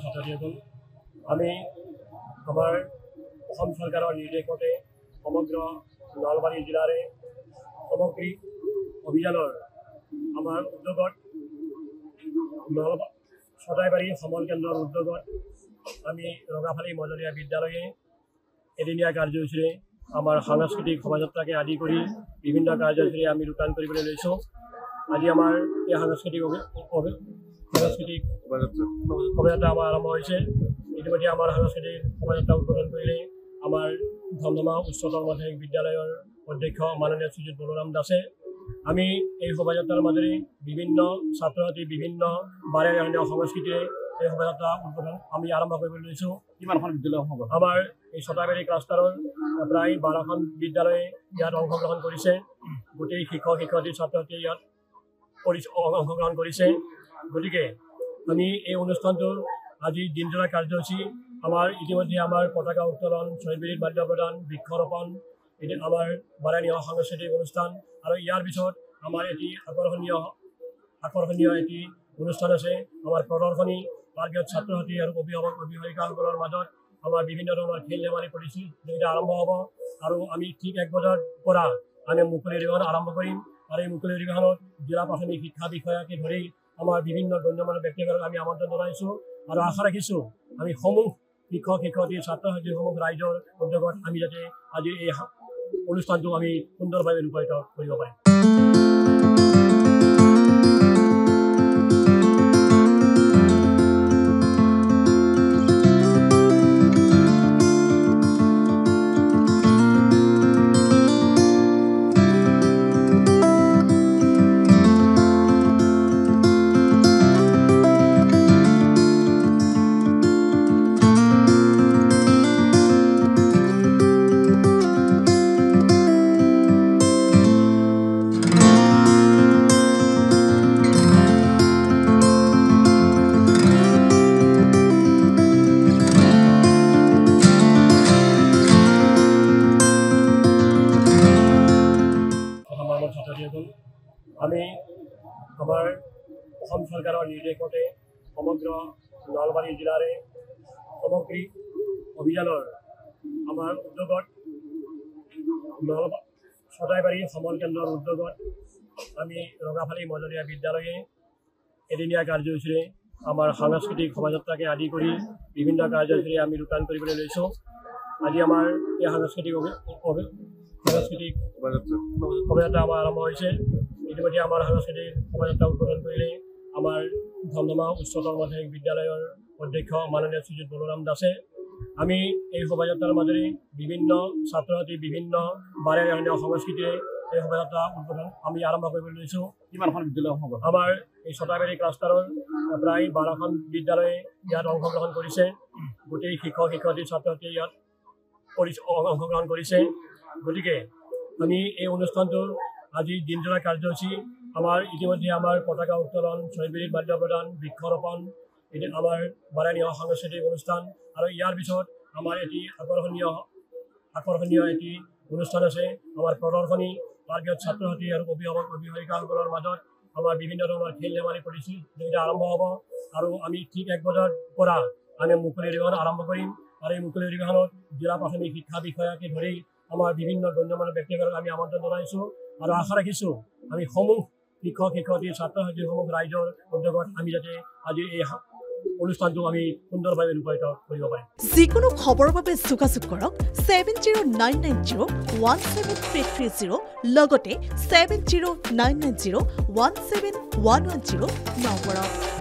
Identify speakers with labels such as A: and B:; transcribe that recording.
A: ছাত্ৰছাত্ৰীসকল আমি আমাৰ অসম চৰকাৰৰ নিৰ্দেশমতে সমগ্ৰ নলবাৰী জিলাৰে সামগ্ৰিক অভিযানৰ আমাৰ উদ্যোগত সদাইবাৰী সমল কেন্দ্ৰৰ উদ্যোগত আমি ৰঙাফালি মজলীয়া বিদ্যালয়ে এদিনীয়া কাৰ্যসূচীৰে আমাৰ সাংস্কৃতিক শোভাযাত্ৰাকে আদি কৰি বিভিন্ন কাৰ্যসূচী আমি ৰূপায়ণ কৰিবলৈ লৈছোঁ। আজি আমাৰ এই সাংস্কৃতিক শোভাযাত্ৰা আমাৰ আৰম্ভ হৈছে। ইতিমধ্যে আমাৰ সাংস্কৃতিক শোভাযাত্ৰা উদ্বোধন কৰিলে আমাৰ ধমধমা উচ্চতৰ মাধ্যমিক বিদ্যালয়ৰ অধ্যক্ষ মাননীয় শ্ৰীযুত বলোৰাম দাসে। আমি এই শোভাযাত্ৰাৰ মাজেৰে বিভিন্ন ছাত্ৰ ছাত্ৰী বিভিন্ন বাৰেৰহণীয় সংস্কৃতিৰে এই শোভাযাত্ৰা উদ্বোধন আমি আৰম্ভ কৰিবলৈ লৈছোঁ।
B: কিমানখন বিদ্যালয়
A: আমাৰ এই ছটাইবাৰী ক্লাষ্টাৰৰ প্ৰায় 12খন বিদ্যালয়ে ইয়াত অংশগ্ৰহণ কৰিছে। গোটেই শিক্ষক শিক্ষয়িত্ৰী ছাত্ৰ ছাত্ৰীয়ে ইয়াত অংশগ্ৰহণ কৰিছে। গতিকে আমি এই অনুষ্ঠানটোৰ আজি দিনজোৰা কাৰ্যসূচী আমাৰ ইতিমধ্যে আমাৰ পতাকা উত্তোলন, শ্বহীদ বাদ্য প্ৰদান, বৃক্ষৰোপণ, আমাৰ বাৰেৰহণীয় সাংস্কৃতিক অনুষ্ঠান আৰু ইয়াৰ পিছত আমাৰ এটি আকৰ্ষণীয় এটি অনুষ্ঠান আছে। আমাৰ প্ৰদৰ্শনী তাৰ পিছত ছাত্ৰ ছাত্ৰী আৰু অভিভাৱক অভিভাৱিকাসকলৰ মাজত আমাৰ বিভিন্ন ধৰণৰ খেল ধেমালি প্ৰতিযোগিতা আৰম্ভ হ'ব আৰু আমি ঠিক 1 বজাৰ পৰা আমি মুকলি অধিৱেশন আৰম্ভ কৰিম আৰু এই মুকলি অধিৱেশনত জিলা প্ৰাথমিক শিক্ষা বিষয়াকে ধৰি আমাৰ বিভিন্ন গণ্যমান্য ব্যক্তিসকলক আমি আমন্ত্ৰণ জনাইছোঁ আৰু আশা ৰাখিছোঁ আমি সমূহ শিক্ষক শিক্ষয়িত্ৰী ছাত্ৰ ছাত্ৰীসমূহ ৰাইজৰ উদ্যোগত আমি যাতে আজি এই অনুষ্ঠানটো আমি সুন্দৰভাৱে ৰূপায়িত কৰিব পাৰিম। আমি আমাৰ অসম চৰকাৰৰ নিৰ্দেশমতে সমগ্ৰ নলবাৰী জিলাৰে সামগ্ৰিক অভিযানৰ আমাৰ উদ্যোগত ছটাইবাৰী সমল কেন্দ্ৰৰ উদ্যোগত আমি ৰঙাফালি মজলীয়া বিদ্যালয়ে এদিনীয়া কাৰ্যসূচীৰে আমাৰ সাংস্কৃতিক শোভাযাত্ৰাকে আদি কৰি বিভিন্ন কাৰ্যসূচী আমি ৰূপায়ণ কৰিবলৈ লৈছোঁ। আজি আমাৰ এই সাংস্কৃতিক শোভাযাত্ৰা আমাৰ আৰম্ভ হৈছে। ইতিমধ্যে আমাৰ সাংস্কৃতিক শোভাযাত্ৰা উদ্বোধন কৰিলে আমাৰ ধমধমা উচ্চতৰ মাধ্যমিক বিদ্যালয়ৰ অধ্যক্ষ মাননীয় শ্ৰীযুত বলোৰাম দাসে। আমি এই শোভাযাত্ৰাৰ মাজেৰে বিভিন্ন ছাত্ৰ ছাত্ৰী বিভিন্ন বাৰেৰহণীয় সংস্কৃতিৰে এই শোভাযাত্ৰা উদ্বোধন আমি আৰম্ভ কৰিবলৈ লৈছোঁ।
B: কিমানখন বিদ্যালয়
A: আমাৰ এই ছটাইবাৰী ক্লাষ্টাৰৰ প্ৰায় 12খন বিদ্যালয়ে ইয়াত অংশগ্ৰহণ কৰিছে। গোটেই শিক্ষক শিক্ষয়িত্ৰী ছাত্ৰ ছাত্ৰীয়ে ইয়াত অংশগ্ৰহণ কৰিছে। গতিকে আমি এই অনুষ্ঠানটোৰ আজি দিনজোৰা কাৰ্যসূচী আমাৰ ইতিমধ্যে আমাৰ পতাকা উত্তোলন, শ্বহীদ বাদ্য প্ৰদান, বৃক্ষৰোপণ, আমাৰ বাৰেৰহণীয় সাংস্কৃতিক অনুষ্ঠান আৰু ইয়াৰ পিছত আমাৰ এটি আকৰ্ষণীয় এটি অনুষ্ঠান আছে। আমাৰ প্ৰদৰ্শনী তাৰ পিছত ছাত্ৰ ছাত্ৰী আৰু অভিভাৱক অভিভাৱিকাসকলৰ মাজত আমাৰ বিভিন্ন ধৰণৰ খেল ধেমালি প্ৰতিযোগিতা আৰম্ভ হ'ব আৰু আমি ঠিক 1 বজাৰ পৰা আমি মুকলি অধিৱেশন আৰম্ভ কৰিম আৰু এই মুকলি অধিৱেশনত জিলা প্ৰাথমিক শিক্ষা বিষয়াকে ধৰি আমাৰ বিভিন্ন গণ্যমান্য ব্যক্তিসকলক আমি আমন্ত্ৰণ জনাইছোঁ আৰু আশা ৰাখিছোঁ আমি সমূহ শিক্ষক শিক্ষয়িত্ৰী ছাত্ৰ ছাত্ৰীসমূহ ৰাইজৰ উদ্যোগত আমি যাতে আজি এই অনুষ্ঠানটো আমি সুন্দৰভাৱে ৰূপায়িত কৰিব পাৰিম।
C: যিকোনো খবৰৰ বাবে যোগাযোগ কৰক 7099017330 লগতে 7099017110 নম্বৰত।